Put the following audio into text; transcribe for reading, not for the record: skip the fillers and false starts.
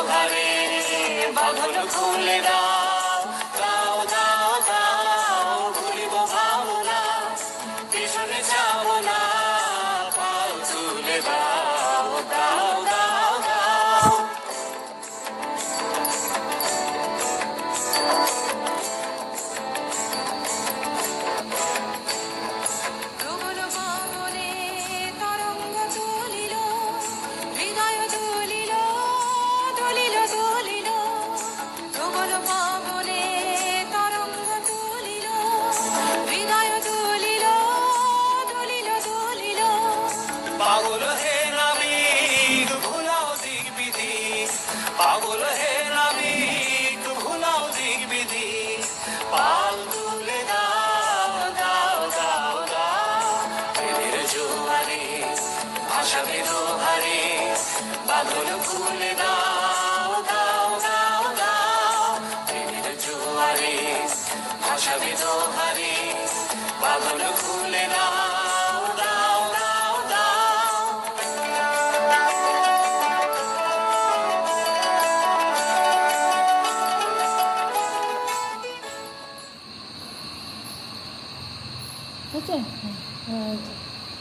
দোহারে বাঁধন খুলে দাও, দাও দাও দাও, ভুলিব ভাবনা, পিছনে যাব না, পাল তুলে দাও, দাও দাও দাও। প্রবল পবনে তরঙ্গ তুলিল, হৃদয় দুলিল, দুলিল দুলিল। প্রবল পবনে তরঙ্গ তুলিল, হৃদয় দুলিল, দুলিল দুলিল। পাগল হে নাবিক ভুলাও দিক বিধি, পাগল হে নাবিক ভুলাও দিক বিধি, পাল তুলে দাও, দাও দাও দাও। প্রেমের জোয়ারে ভাসাবে দোহারে বাঁধন খুলে